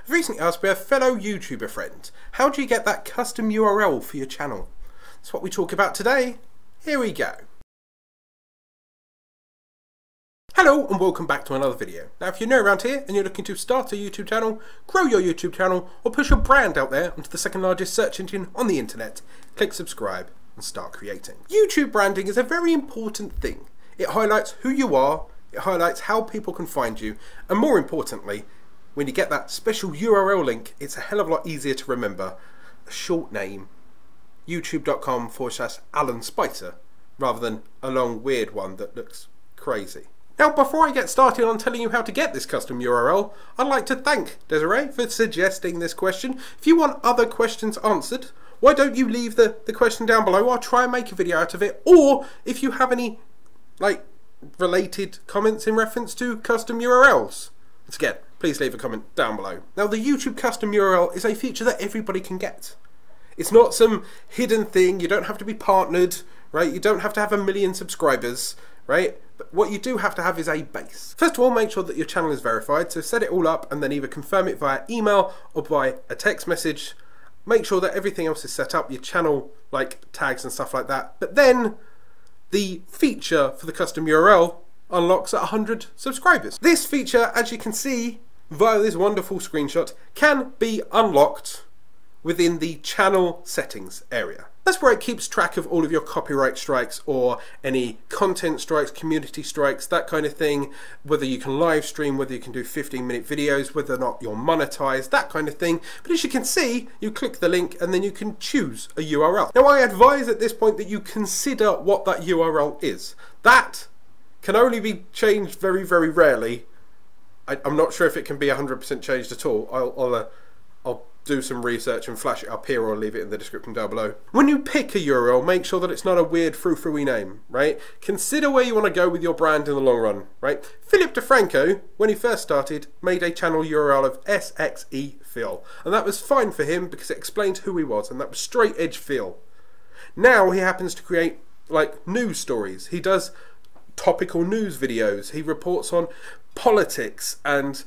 I've recently asked my fellow YouTuber friend, how do you get that custom URL for your channel? That's what we talk about today. Here we go. Hello and welcome back to another video. Now if you're new around here and you're looking to start a YouTube channel, grow your YouTube channel or push your brand out there onto the second largest search engine on the internet, click subscribe and start creating. YouTube branding is a very important thing. It highlights who you are, it highlights how people can find you, and more importantly, when you get that special URL link, it's a hell of a lot easier to remember. A short name, youtube.com/Alan Spicer, rather than a long weird one that looks crazy. Now, before I get started on telling you how to get this custom URL, I'd like to thank Desiree for suggesting this question. If you want other questions answered, why don't you leave the question down below? I'll try and make a video out of it. Or if you have any related comments in reference to custom URLs, once again, please leave a comment down below. Now, the YouTube custom URL is a feature that everybody can get. It's not some hidden thing. You don't have to be partnered, right? You don't have to have 1 million subscribers, right? But what you do have to have is a base. First of all, make sure that your channel is verified. So set it all up and then either confirm it via email or by a text message. Make sure that everything else is set up, your channel tags and stuff like that. But then the feature for the custom URL unlocks at 100 subscribers. This feature, as you can see via this wonderful screenshot, can be unlocked within the channel settings area. That's where it keeps track of all of your copyright strikes or any content strikes, community strikes, that kind of thing, whether you can live stream, whether you can do 15-minute videos, whether or not you're monetized, that kind of thing. But as you can see, you click the link and then you can choose a URL. Now, I advise at this point that you consider what that URL is. That can only be changed very, very rarely. I'm not sure if it can be 100% changed at all. I'll do some research and flash it up here or leave it in the description down below. When you pick a URL, make sure that it's not a weird frou-frou-y name, right? Consider where you want to go with your brand in the long run, right? Philip DeFranco, when he first started, made a channel URL of SXE Phil, and that was fine for him because it explained who he was, and that was straight edge Phil. Now he happens to create news stories. He does topical news videos. He reports on politics and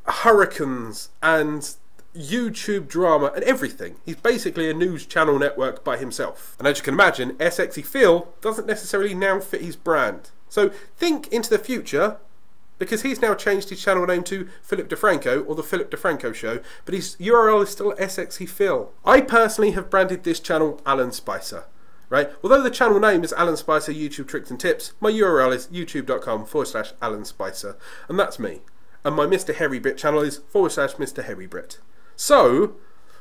hurricanes and YouTube drama and everything. He's basically a news channel network by himself. And as you can imagine, SXE Phil doesn't necessarily now fit his brand. So think into the future, because he's now changed his channel name to Philip DeFranco, or The Philip DeFranco Show, but his URL is still SXE Phil. I personally have branded this channel Alan Spicer, right? Although the channel name is Alan Spicer YouTube Tricks and Tips, my URL is youtube.com/Alan Spicer, and that's me. And my Mr. Hairy Brit channel is /Mr. Hairy Brit. So,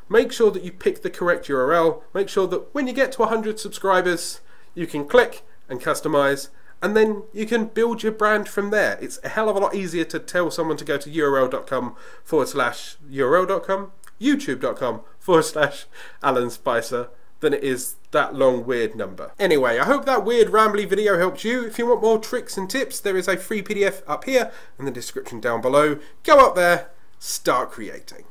make sure that you pick the correct URL, make sure that when you get to 100 subscribers, you can click and customize, and then you can build your brand from there. It's a hell of a lot easier to tell someone to go to youtube.com/Alan Spicer than it is that long weird number. Anyway, I hope that weird rambly video helped you. If you want more tricks and tips, there is a free PDF up here in the description down below. Go up there, start creating.